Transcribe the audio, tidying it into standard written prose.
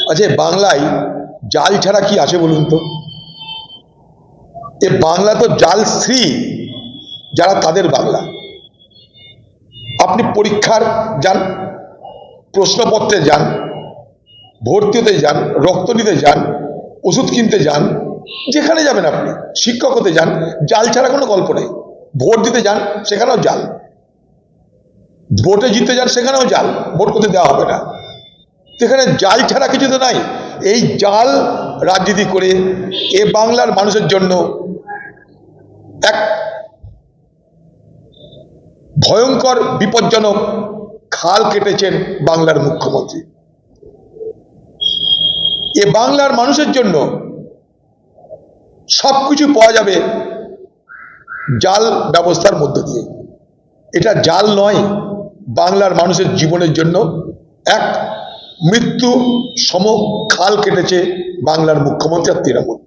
আচ্ছা, বাংলায় জাল ছাড়া কি আছে বলুন তো? এ বাংলা তো জাল শ্রী, যারা তাদের বাংলা। আপনি পরীক্ষার যান, প্রশ্নপত্রে যান, ভর্তি হতে যান, রক্ত নিতে যান, ওষুধ কিনতে যান, যেখানে যাবেন আপনি, শিক্ষক হতে যান, জাল ছাড়া কোনো গল্প নেই। ভোট দিতে যান, সেখানেও জাল। ভোটে জিততে যান, সেখানেও জাল, ভোট করতে দেওয়া হবে না। সেখানে জাল ছাড়া কিছু তো নাই। এই জাল রাজনীতি করে এ বাংলার মানুষের জন্য এক ভয়ঙ্কর বিপজ্জনক খাল কেটেছেন বাংলার মুখ্যমন্ত্রী। এ বাংলার মানুষের জন্য সবকিছু পাওয়া যাবে জাল ব্যবস্থার মধ্য দিয়ে। এটা জাল নয়, বাংলার মানুষের জীবনের জন্য এক মৃত্যু সম খাল কেটেছে বাংলার মুখ্যমন্ত্রী আর তৃণমূল।